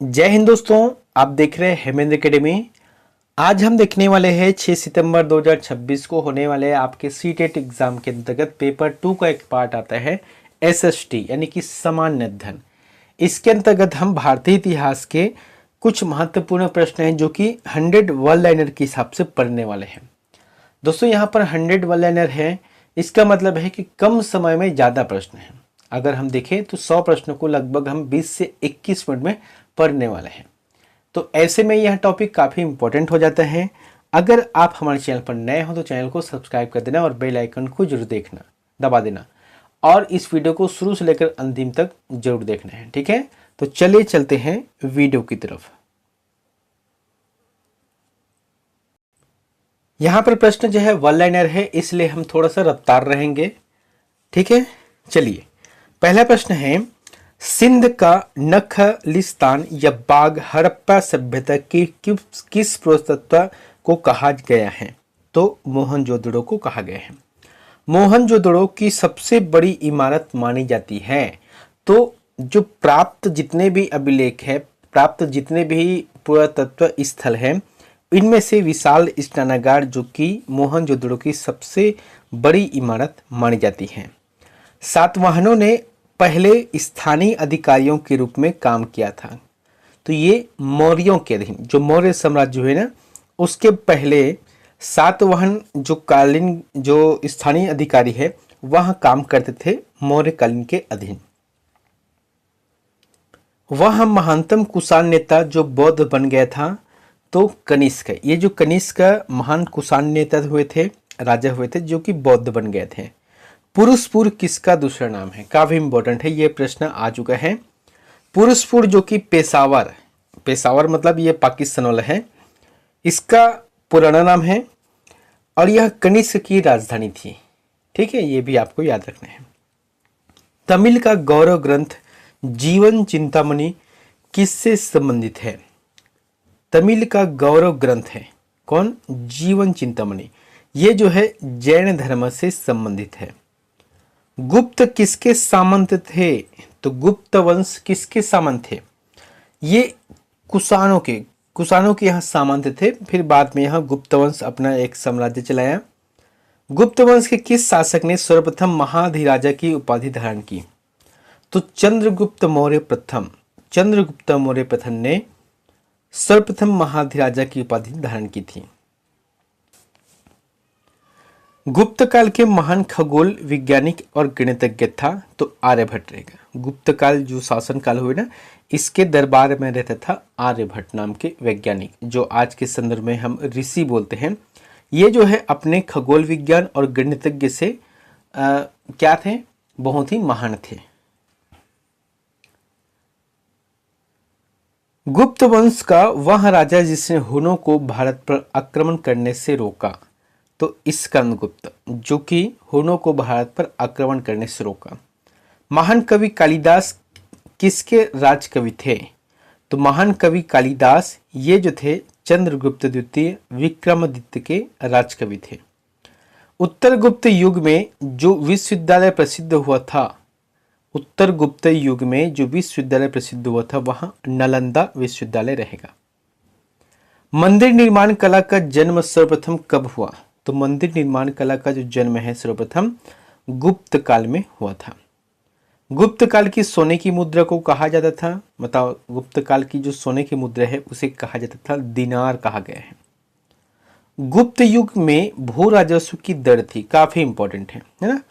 जय हिंद दोस्तों, आप देख रहे हैं हेमेंद्र एकेडमी। आज हम देखने वाले हैं 6 सितंबर 2026 को होने वाले आपके सीटेट एग्जाम के अंतर्गत पेपर 2 का एक पार्ट आता है एसएसटी यानी कि सामान्य अध्ययन। इसके अंतर्गत हम भारतीय इतिहास के कुछ महत्वपूर्ण प्रश्न हैं जो कि 100 वन लाइनर के हिसाब से पढ़ने वाले हैं। दोस्तों यहाँ पर 100 वन लाइनर है, इसका मतलब है कि कम समय में ज़्यादा प्रश्न हैं। अगर हम देखें तो 100 प्रश्नों को लगभग हम 20 से 21 मिनट में पढ़ने वाले हैं। तो ऐसे में यह टॉपिक काफ़ी इंपॉर्टेंट हो जाता है। अगर आप हमारे चैनल पर नए हो तो चैनल को सब्सक्राइब कर देना और बेल आइकन को जरूर दबा देना और इस वीडियो को शुरू से लेकर अंतिम तक जरूर देखना है, ठीक है। तो चलिए चलते हैं वीडियो की तरफ। यहाँ पर प्रश्न जो है वन लाइनर है, इसलिए हम थोड़ा सा रफ्तार रहेंगे, ठीक है। चलिए, पहला प्रश्न है, सिंध का नखलिस्तान या बाग हड़प्पा सभ्यता की किस पुरातत्व को कहा गया है? तो मोहनजोदड़ो को कहा गया है। मोहनजोदड़ो की सबसे बड़ी इमारत मानी जाती है। तो जो प्राप्त जितने भी अभिलेख है, प्राप्त जितने भी पुरातत्व स्थल हैं, इनमें से विशाल स्नानागार जो कि मोहनजोदड़ो की सबसे बड़ी इमारत मानी जाती है। सातवाहनों ने पहले स्थानीय अधिकारियों के रूप में काम किया था। तो ये मौर्यों के अधीन, जो मौर्य साम्राज्य है ना, उसके पहले सातवाहन जो कालीन जो स्थानीय अधिकारी है वह काम करते थे मौर्य कालीन के अधीन। वह महानतम कुषाण नेता जो बौद्ध बन गया था तो कनिष्क। ये जो कनिष्क महान कुषाण नेता हुए थे, राजा हुए थे जो कि बौद्ध बन गए थे। पुरुषपुर किसका दूसरा नाम है? काफी इंपॉर्टेंट है, ये प्रश्न आ चुका है। पुरुषपुर जो कि पेशावर मतलब ये पाकिस्तान वाला है, इसका पुराना नाम है और यह कनिष्क की राजधानी थी, ठीक है। ये भी आपको याद रखना है। तमिल का गौरव ग्रंथ जीवन चिंतामणि किससे संबंधित है? तमिल का गौरव ग्रंथ है कौन? जीवन चिंतामणि। ये जो है जैन धर्म से संबंधित है। गुप्त किसके सामंत थे? तो गुप्त वंश किसके सामंत थे? ये कुषाणों के यहाँ सामंत थे। फिर बाद में यहाँ गुप्त वंश अपना एक साम्राज्य चलाया। गुप्त वंश के किस शासक ने सर्वप्रथम महाधिराजा की उपाधि धारण की? तो चंद्रगुप्त मौर्य प्रथम ने सर्वप्रथम महाधिराजा की उपाधि धारण की थी। गुप्त काल के महान खगोल वैज्ञानिक और गणितज्ञ था तो आर्यभट्ट रहेगा। गुप्त काल जो शासन काल हुए ना, इसके दरबार में रहता था आर्यभट्ट नाम के वैज्ञानिक, जो आज के संदर्भ में हम ऋषि बोलते हैं। ये जो है अपने खगोल विज्ञान और गणितज्ञ से क्या थे? बहुत ही महान थे। गुप्त वंश का वह राजा जिसने हुनों को भारत पर आक्रमण करने से रोका तो स्कंदगुप्त, जो कि हुनों को भारत पर आक्रमण करने से रोका। महान कवि कालिदास किसके राजकवि थे? तो महान कवि कालिदास ये जो थे चंद्रगुप्त द्वितीय विक्रमादित्य के राजकवि थे। उत्तर गुप्त युग में जो विश्वविद्यालय प्रसिद्ध हुआ था, वह नालंदा विश्वविद्यालय रहेगा। मंदिर निर्माण कला का जन्म सर्वप्रथम कब हुआ? तो मंदिर निर्माण कला का जो जन्म है सर्वप्रथम गुप्त काल में हुआ था। गुप्त काल की सोने की मुद्रा को कहा जाता था, बताओ, गुप्त काल की जो सोने की मुद्रा है उसे कहा जाता था दिनार कहा गया है। गुप्त युग में भू राजस्व की दर थी, काफी इंपॉर्टेंट है ना।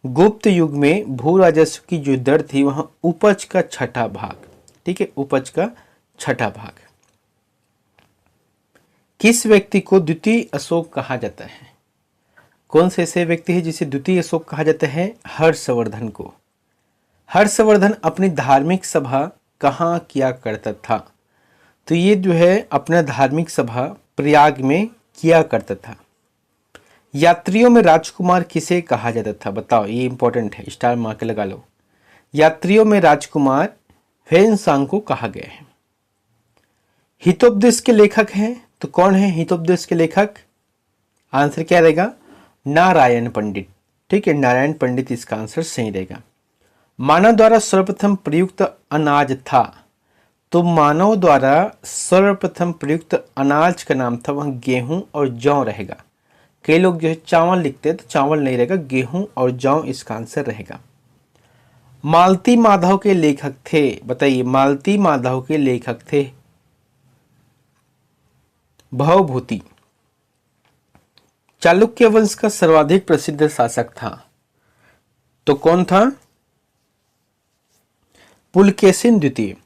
गुप्त युग में भू राजस्व की जो दर थी वह उपज का छठा भाग, ठीक है, उपज का छठा भाग। किस व्यक्ति को द्वितीय अशोक कहा जाता है? कौन से ऐसे व्यक्ति है जिसे द्वितीय अशोक कहा जाता है? हर्षवर्धन को। हर्षवर्धन अपनी धार्मिक सभा कहाँ किया करता था? तो ये जो है अपना धार्मिक सभा प्रयाग में किया करता था। यात्रियों में राजकुमार किसे कहा जाता था? बताओ, ये इंपॉर्टेंट है, स्टार मार्क लगा लो। यात्रियों में राजकुमार ह्वेनसांग को कहा गया है। हितोपदेश के लेखक हैं तो कौन है हितोपदेश के लेखक? आंसर क्या रहेगा? नारायण पंडित, ठीक है, नारायण पंडित इसका आंसर सही रहेगा। मानव द्वारा सर्वप्रथम प्रयुक्त अनाज था तो मानव द्वारा सर्वप्रथम प्रयुक्त अनाज का नाम था वह गेहूं और जौ रहेगा। कई लोग जो है चावल लिखते हैं, तो चावल नहीं रहेगा, गेहूं और जौ इसका आंसर रहेगा। मालती माधव के लेखक थे, बताइए मालती माधव के लेखक थे। भवभूति। चालुक्य वंश का सर्वाधिक प्रसिद्ध शासक था, तो कौन था? पुलकेशिन द्वितीय।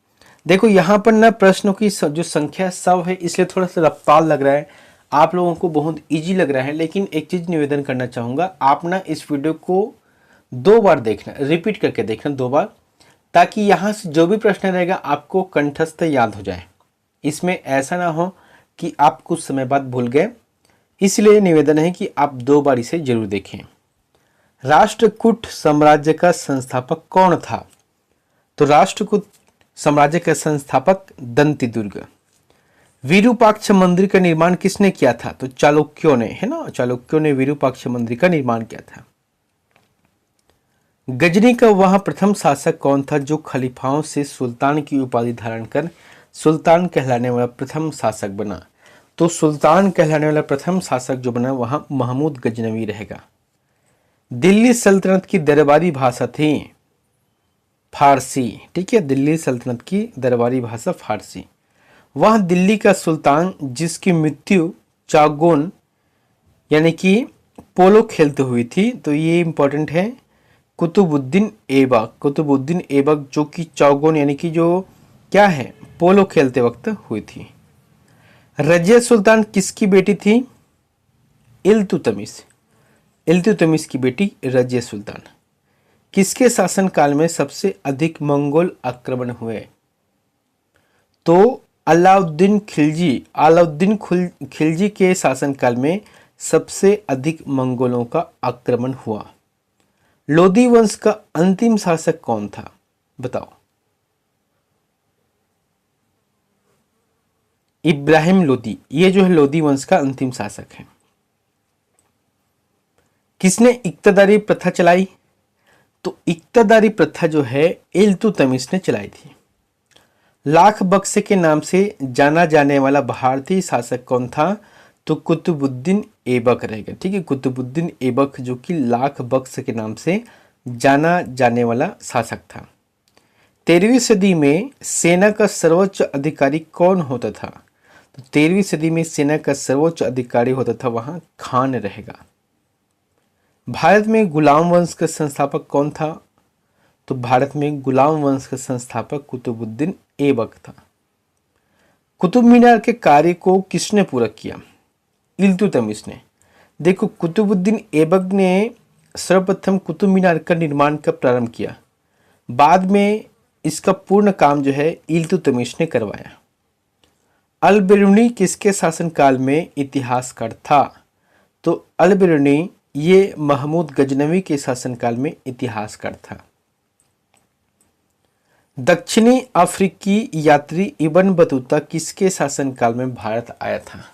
देखो यहां पर ना प्रश्नों की जो संख्या सब है, इसलिए थोड़ा सा रफ्तार लग रहा है, आप लोगों को बहुत इजी लग रहा है। लेकिन एक चीज निवेदन करना चाहूंगा, आप ना इस वीडियो को 2 बार देखना, रिपीट करके देखना 2 बार, ताकि यहां से जो भी प्रश्न रहेगा आपको कंठस्थ याद हो जाए। इसमें ऐसा ना हो कि आप कुछ समय बाद भूल गए, इसलिए निवेदन है कि आप 2 बार इसे जरूर देखें। राष्ट्रकूट साम्राज्य का संस्थापक कौन था? तो राष्ट्रकूट साम्राज्य का संस्थापक दंतिदुर्ग। विरूपाक्ष मंदिर का निर्माण किसने किया था? तो चालुक्यों ने, है ना, चालुक्यों ने विरूपाक्ष मंदिर का निर्माण किया था। गजनी का वह प्रथम शासक कौन था जो खलीफाओं से सुल्तान की उपाधि धारण कर सुल्तान कहलाने वाला प्रथम शासक बना? तो सुल्तान कहलाने वाला प्रथम शासक जो बना वहां महमूद गजनवी रहेगा। दिल्ली सल्तनत की दरबारी भाषा थी फारसी, ठीक है, दिल्ली सल्तनत की दरबारी भाषा फारसी। वह दिल्ली का सुल्तान जिसकी मृत्यु चागोन यानी कि पोलो खेलते हुई थी, तो ये इंपॉर्टेंट है, कुतुबुद्दीन ऐबक। कुतुबुद्दीन ऐबक जो कि चागोन यानी कि जो क्या है, पोलो खेलते वक्त हुई थी। रजिया सुल्तान किसकी बेटी थी? इल्तुतमिश। इल्तुतमिश की बेटी रजिया सुल्तान। किसके शासनकाल में सबसे अधिक मंगोल आक्रमण हुए? तो अलाउद्दीन खिलजी के शासनकाल में सबसे अधिक मंगोलों का आक्रमण हुआ। लोदी वंश का अंतिम शासक कौन था? बताओ। इब्राहिम लोदी, ये जो है लोदी वंश का अंतिम शासक है। किसने इक्तदारी प्रथा चलाई? तो इक्तदारी प्रथा जो है इल्तुतमिश ने चलाई थी। लाख बक्से के नाम से जाना जाने वाला भारतीय शासक कौन था? तो कुतुबुद्दीन ऐबक रहेगा, ठीक है, कुतुबुद्दीन ऐबक जो कि लाख बक्स के नाम से जाना जाने वाला शासक था। 13वीं सदी में सेना का सर्वोच्च अधिकारी कौन होता था? तो 13वीं सदी में सेना का सर्वोच्च अधिकारी होता था वहां खान रहेगा। भारत में गुलाम वंश का संस्थापक कौन था? तो भारत में गुलाम वंश का संस्थापक कुतुबुद्दीन ऐबक था। कुतुब मीनार के कार्य को किसने पूरा किया? इल्तुतमिश ने। देखो कुतुबुद्दीन ऐबक ने सर्वप्रथम कुतुब मीनार का निर्माण कब प्रारंभ किया, बाद में इसका पूर्ण काम जो है इल्तुतमिश ने करवाया। अल बिरूनी किसके शासनकाल में इतिहासकार था? तो अल बिरूनी ये महमूद गजनवी के शासनकाल में इतिहासकार था। दक्षिणी अफ्रीकी यात्री इब्न बतूता किसके शासनकाल में भारत आया था?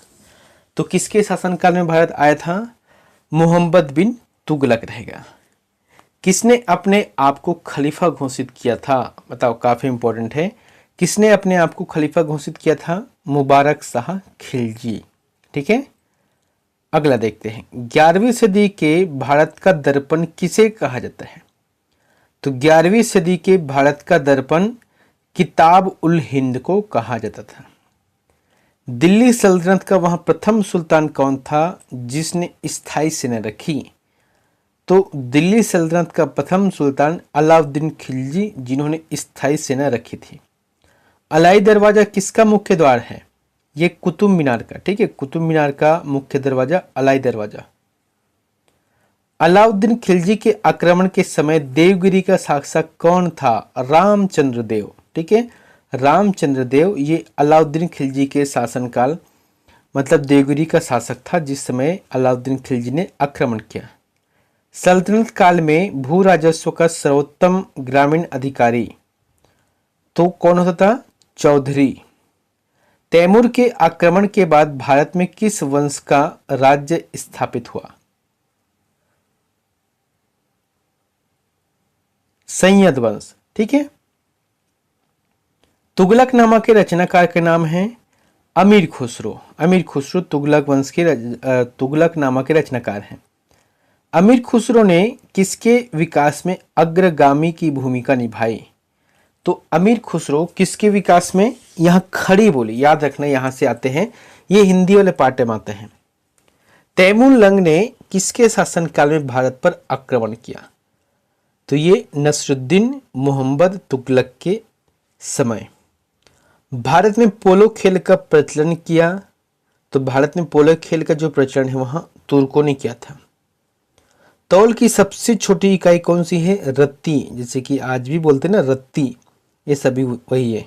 तो किसके शासनकाल में भारत आया था? मोहम्मद बिन तुगलक रहेगा। किसने अपने आप को खलीफा घोषित किया था? बताओ, काफी इंपॉर्टेंट है। किसने अपने आप को खलीफा घोषित किया था? मुबारक शाह खिलजी, ठीक है। अगला देखते हैं, 11वीं सदी के भारत का दर्पण किसे कहा जाता है? तो 11वीं सदी के भारत का दर्पण किताब उल हिंद को कहा जाता था। दिल्ली सल्तनत का वह प्रथम सुल्तान कौन था जिसने स्थायी सेना रखी? तो दिल्ली सल्तनत का प्रथम सुल्तान अलाउद्दीन खिलजी, जिन्होंने स्थायी सेना रखी थी। अलाई दरवाजा किसका मुख्य द्वार है? ये कुतुब मीनार का, ठीक है, कुतुब मीनार का मुख्य दरवाजा अलाई दरवाजा। अलाउद्दीन खिलजी के आक्रमण के समय देवगिरी का शासक कौन था? रामचंद्र देव, ठीक है, रामचंद्र देव ये अलाउद्दीन खिलजी के शासनकाल मतलब देवगिरी का शासक था जिस समय अलाउद्दीन खिलजी ने आक्रमण किया। सल्तनत काल में भू राजस्व का सर्वोत्तम ग्रामीण अधिकारी तो कौन होता था? चौधरी। तैमूर के आक्रमण के बाद भारत में किस वंश का राज्य स्थापित हुआ? संयद वंश, ठीक है। तुगलकनामा के रचनाकार का नाम है अमीर खुसरो। अमीर खुसरो तुगलक वंश के तुगलकनामा के रचनाकार हैं। अमीर खुसरो ने किसके विकास में अग्रगामी की भूमिका निभाई? तो अमीर खुसरो किसके विकास में, यहाँ खड़ी बोली याद रखना, यहां से आते हैं, ये हिंदी वाले पार्ट में आते हैं। तैमूर लंग ने किसके शासनकाल में भारत पर आक्रमण किया? तो ये नसरुद्दीन मोहम्मद तुगलक के समय। भारत में पोलो खेल का प्रचलन किया? तो भारत में पोलो खेल का जो प्रचलन है वहां तुर्कों ने किया था। तौल की सबसे छोटी इकाई कौन सी है? रत्ती, जैसे कि आज भी बोलते हैं ना रत्ती, ये सभी वही है।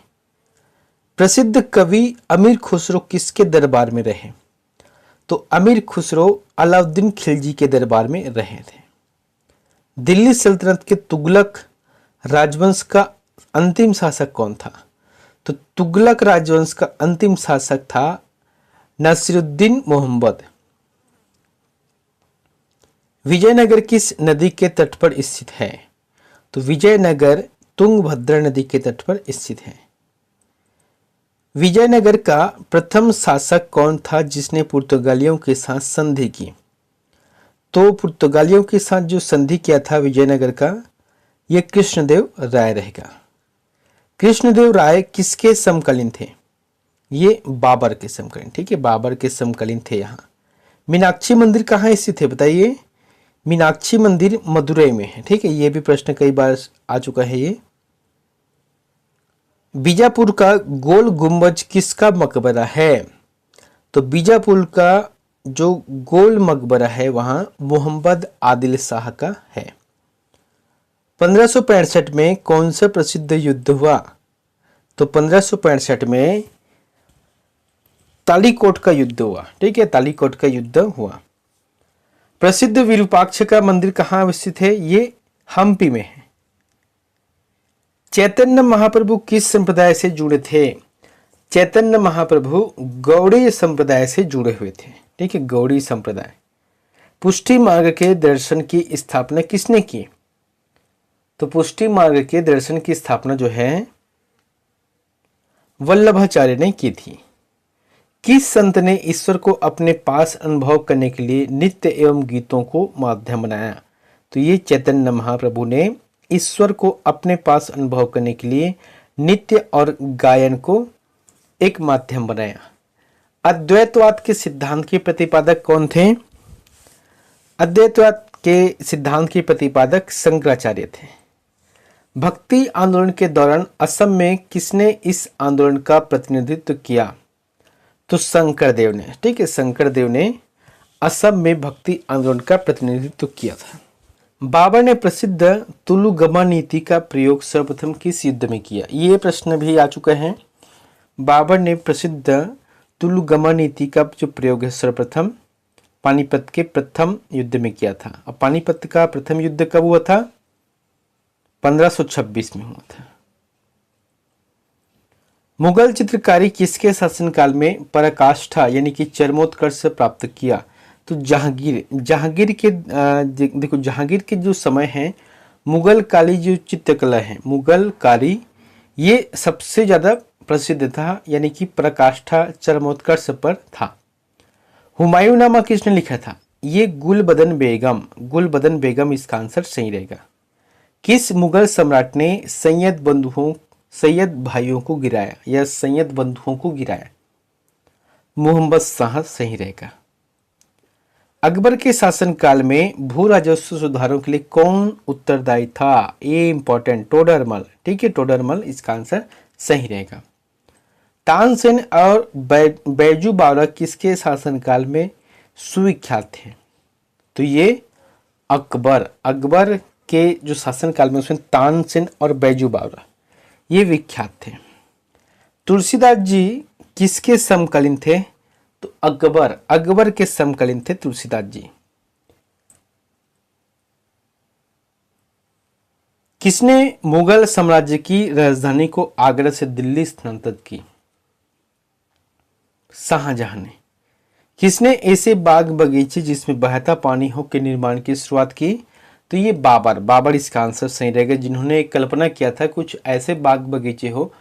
प्रसिद्ध कवि अमीर खुसरो किसके दरबार में रहे? तो अमीर खुसरो अलाउद्दीन खिलजी के दरबार में रहे थे। दिल्ली सल्तनत के तुगलक राजवंश का अंतिम शासक कौन था? तो तुगलक राजवंश का अंतिम शासक था नसीरुद्दीन मोहम्मद। विजयनगर किस नदी के तट पर स्थित है? तो विजयनगर तुंगभद्रा नदी के तट पर स्थित है। विजयनगर का प्रथम शासक कौन था जिसने पुर्तगालियों के साथ संधि की? तो पुर्तगालियों के साथ जो संधि किया था विजयनगर का, यह कृष्णदेव राय रहेगा। कृष्णदेव राय किसके समकालीन थे? ये बाबर के समकालीन, ठीक है, बाबर के समकालीन थे। यहाँ मीनाक्षी मंदिर कहाँ स्थित है बताइए? मीनाक्षी मंदिर मदुरई में है, ठीक है, ये भी प्रश्न कई बार आ चुका है। ये बीजापुर का गोल गुंबज किसका मकबरा है? तो बीजापुर का जो गोल मकबरा है वहां मोहम्मद आदिल शाह का है। 1565 में कौन सा प्रसिद्ध युद्ध हुआ? तो 1565 में तालीकोट का युद्ध हुआ, ठीक है, तालीकोट का युद्ध हुआ। प्रसिद्ध विरूपाक्ष का मंदिर कहाँ स्थित है? ये हम्पी में है। चैतन्य महाप्रभु किस संप्रदाय से जुड़े थे? चैतन्य महाप्रभु गौड़ीय संप्रदाय से जुड़े हुए थे, ठीक है, गौड़ीय संप्रदाय। पुष्टि मार्ग के दर्शन की स्थापना किसने की? तो पुष्टि मार्ग के दर्शन की स्थापना जो है वल्लभाचार्य ने की थी। किस संत ने ईश्वर को अपने पास अनुभव करने के लिए नित्य एवं गीतों को माध्यम बनाया? तो ये चैतन्य महाप्रभु ने ईश्वर को अपने पास अनुभव करने के लिए नित्य और गायन को एक माध्यम बनाया। अद्वैतवाद के सिद्धांत के प्रतिपादक कौन थे? अद्वैतवाद के सिद्धांत के प्रतिपादक शंकराचार्य थे। भक्ति आंदोलन के दौरान असम में किसने इस आंदोलन का प्रतिनिधित्व किया? तो शंकरदेव ने, ठीक है, शंकरदेव ने असम में भक्ति आंदोलन का प्रतिनिधित्व किया था। बाबर ने प्रसिद्ध तुलुगमा नीति का प्रयोग सर्वप्रथम किस युद्ध में किया? ये प्रश्न भी आ चुका है। बाबर ने प्रसिद्ध तुलुगमा नीति का जो प्रयोग है सर्वप्रथम पानीपत के प्रथम युद्ध में किया था। अब पानीपत का प्रथम युद्ध कब हुआ था? 1526 में हुआ था। मुगल चित्रकारी किसके शासनकाल में पराकाष्ठा यानी कि चरमोत्कर्ष प्राप्त किया? तो जहांगीर के देखो जहांगीर के जो समय है मुगल काली जो चित्रकला है मुगल काली, ये सबसे ज्यादा प्रसिद्ध था, यानी कि पराकाष्ठा चरमोत्कर्ष पर था। हुमायूंनामा किसने लिखा था? ये गुलबदन बेगम इसका आंसर सही रहेगा। किस मुगल सम्राट ने सैयद भाइयों को गिराया या सैयद बंधुओं को गिराया? मोहम्मद शाह सही रहेगा। अकबर के शासनकाल में भू राजस्व सुधारों के लिए कौन उत्तरदायी था? ये इंपॉर्टेंट, टोडरमल, ठीक है, टोडरमल इसका आंसर सही रहेगा। तानसेन और बैजू बावरा किसके शासनकाल में सुविख्यात थे? तो ये अकबर के जो शासनकाल में उसमें तानसेन और बैजू बावरा ये विख्यात थे। तुलसीदास जी किसके समकालीन थे? तो अकबर के समकालीन थे तुलसीदास जी। किसने मुगल साम्राज्य की राजधानी को आगरा से दिल्ली स्थानांतरित की? शाहजहां ने। किसने ऐसे बाग बगीचे जिसमें बहता पानी हो के निर्माण की शुरुआत की? तो ये बाबर इसका आंसर सही रहेगा, जिन्होंने कल्पना किया था कुछ ऐसे बाग बगीचे हो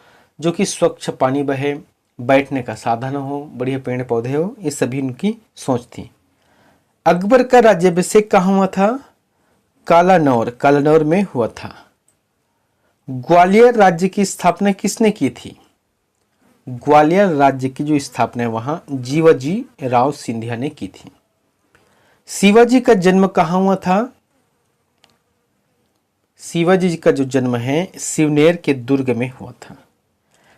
जो कि स्वच्छ पानी बहे, बैठने का साधन हो, बढ़िया पेड़ पौधे हो, ये सभी उनकी सोच थी। अकबर का राज्याभिषेक कहाँ हुआ था? कालानौर में हुआ था। ग्वालियर राज्य की स्थापना किसने की थी? ग्वालियर राज्य की जो स्थापना है वहां जीवाजी राव सिंधिया ने की थी। शिवाजी का जन्म कहाँ हुआ था? शिवाजी जी का जो जन्म है सिवनेर के दुर्ग में हुआ था।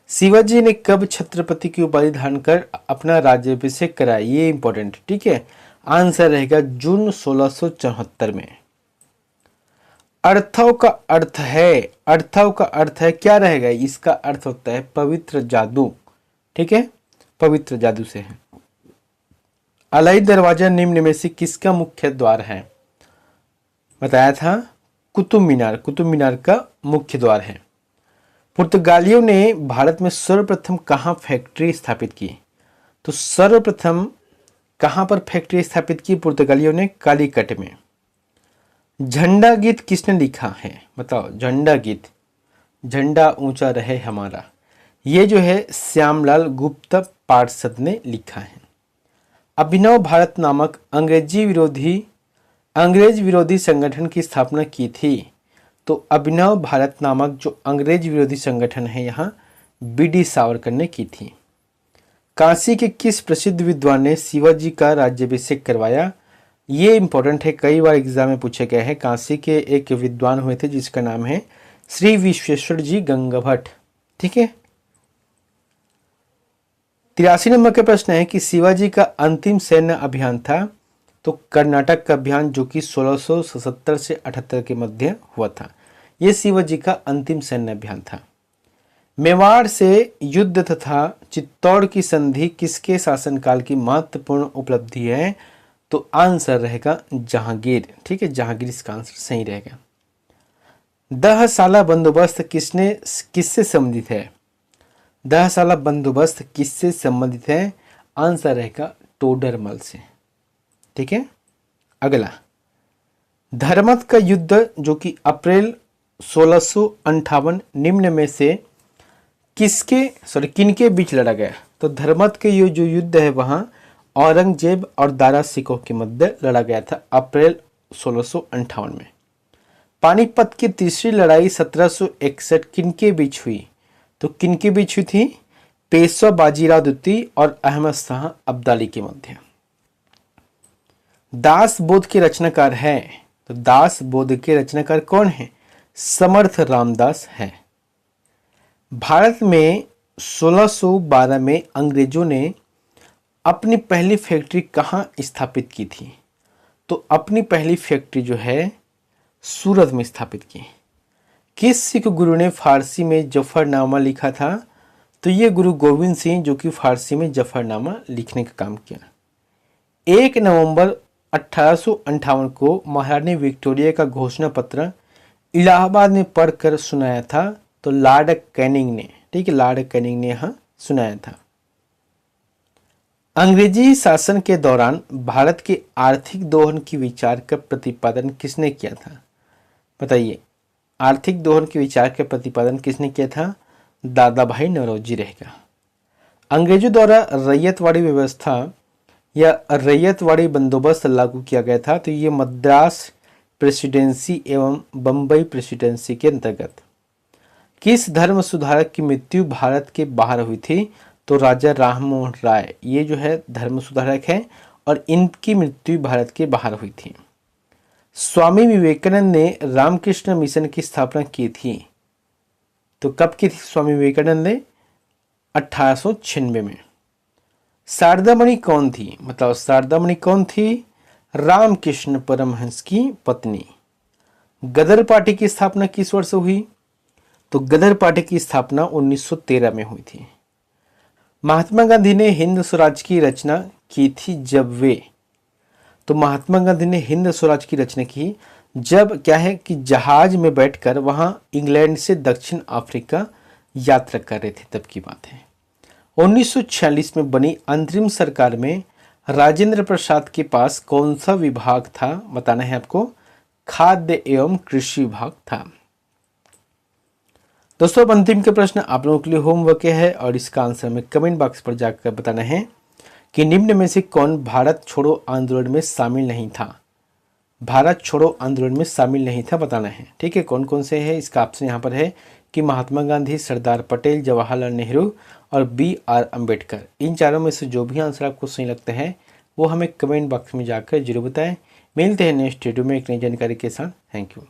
शिवाजी ने कब छत्रपति की उपाधि धारण कर अपना राज्याभिषेक कराया? ये इंपॉर्टेंट, ठीक है। आंसर रहेगा जून 1674 में। अर्थव का अर्थ है क्या रहेगा? इसका अर्थ होता है पवित्र जादू, ठीक है, पवित्र जादू से है। अलाई दरवाजा निम्न में से किसका मुख्य द्वार है? बताया था कुतुब मीनार का मुख्य द्वार है। पुर्तगालियों ने भारत में सर्वप्रथम कहाँ फैक्ट्री स्थापित की? तो सर्वप्रथम कहाँ पर फैक्ट्री स्थापित की पुर्तगालियों ने? कालीकट में। झंडा गीत किसने लिखा है? बताओ, झंडा गीत, झंडा ऊंचा रहे हमारा, ये जो है श्यामलाल गुप्त पार्षद ने लिखा है। अभिनव भारत नामक अंग्रेज विरोधी संगठन की स्थापना की थी। तो अभिनव भारत नामक जो अंग्रेज विरोधी संगठन है यहाँ बीडी सावरकर ने की थी। काशी के किस प्रसिद्ध विद्वान ने शिवाजी का राज्याभिषेक करवाया? ये इंपॉर्टेंट है, कई बार एग्जाम में पूछे गए हैं। काशी के एक विद्वान हुए थे जिसका नाम है श्री विश्वेश्वर जी गंगाभट्ट, ठीक है। 83 नंबर का प्रश्न है कि शिवाजी का अंतिम सैन्य अभियान था। तो कर्नाटक का अभियान जो कि 1677 से 78 के मध्य हुआ था, यह शिवाजी का अंतिम सैन्य अभियान था। मेवाड़ से युद्ध तथा चित्तौड़ की संधि किसके शासनकाल की महत्वपूर्ण उपलब्धि है? तो आंसर रहेगा जहांगीर, ठीक है, जहांगीर इसका आंसर सही रहेगा। दहसाला बंदोबस्त किससे संबंधित है? दहसाला बंदोबस्त किससे संबंधित है? आंसर रहेगा टोडरमल से, ठीक है। अगला, धर्मत का युद्ध जो कि अप्रैल 1658 निम्न में से किनके बीच लड़ा गया? तो धर्मत के ये जो युद्ध है वहां औरंगजेब और दारा सिकोह के मध्य लड़ा गया था अप्रैल 1658 में। पानीपत की तीसरी लड़ाई 1761 किनके बीच हुई? तो किनके बीच हुई थी? पेशवा बाजीराव द्वितीय और अहमद शाह अब्दाली के मध्य। दास बोध के रचनाकार है? तो दास बोध के रचनाकार कौन है? समर्थ रामदास है। भारत में 1612 में अंग्रेजों ने अपनी पहली फैक्ट्री कहाँ स्थापित की थी? तो अपनी पहली फैक्ट्री जो है सूरत में स्थापित की। किस सिख गुरु ने फारसी में जफरनामा लिखा था? तो ये गुरु गोविंद सिंह जो कि फारसी में जफरनामा लिखने का काम किया। 1 नवंबर 1858 को महारानी विक्टोरिया का घोषणा पत्र इलाहाबाद में पढ़कर सुनाया था। तो लॉर्ड कैनिंग ने, ठीक है, लॉर्ड कैनिंग ने यहाँ सुनाया था। अंग्रेजी शासन के दौरान भारत के आर्थिक दोहन की विचार का प्रतिपादन किसने किया था? बताइए, आर्थिक दोहन के विचार का प्रतिपादन किसने किया था? दादा भाई नौरोजी रहेगा। अंग्रेजों द्वारा रैयतवाड़ी व्यवस्था या रैयतवाड़ी बंदोबस्त लागू किया गया था। तो ये मद्रास प्रेसिडेंसी एवं बम्बई प्रेसिडेंसी के अंतर्गत। किस धर्म सुधारक की मृत्यु भारत के बाहर हुई थी? तो राजा राममोहन राय, ये जो है धर्म सुधारक है और इनकी मृत्यु भारत के बाहर हुई थी। स्वामी विवेकानंद ने रामकृष्ण मिशन की स्थापना की थी। तो कब की थी स्वामी विवेकानंद ने? 1896 में। शारदामणि कौन थी? मतलब शारदामणि कौन थी? रामकृष्ण परमहंस की पत्नी। गदर पार्टी की स्थापना किस वर्ष हुई? तो गदर पार्टी की स्थापना 1913 में हुई थी। महात्मा गांधी ने हिंद स्वराज की रचना की थी जब वे, तो महात्मा गांधी ने हिंद स्वराज की रचना की जब क्या है कि जहाज में बैठकर वहां इंग्लैंड से दक्षिण अफ्रीका यात्रा कर रहे थे, तब की बात है। 1946 में बनी अंतरिम सरकार में राजेंद्र प्रसाद के पास कौन सा विभाग था? बताना है आपको, खाद्य एवं कृषि विभाग था। दोस्तों अब अंतिम के प्रश्न आप लोगों के लिए होमवर्क है और इसका आंसर हमें कमेंट बॉक्स पर जाकर बताना है कि निम्न में से कौन भारत छोड़ो आंदोलन में शामिल नहीं था। भारत छोड़ो आंदोलन में शामिल नहीं था बताना है। ठीक है, कौन कौन से है इसका ऑप्शन यहाँ पर है कि महात्मा गांधी, सरदार पटेल, जवाहरलाल नेहरू और BR अम्बेडकर। इन चारों में से जो भी आंसर आपको सही लगता है वो हमें कमेंट बॉक्स में जाकर जरूर बताएं। मिलते हैं नेक्स्ट वीडियो में एक नई जानकारी के साथ। Thank you.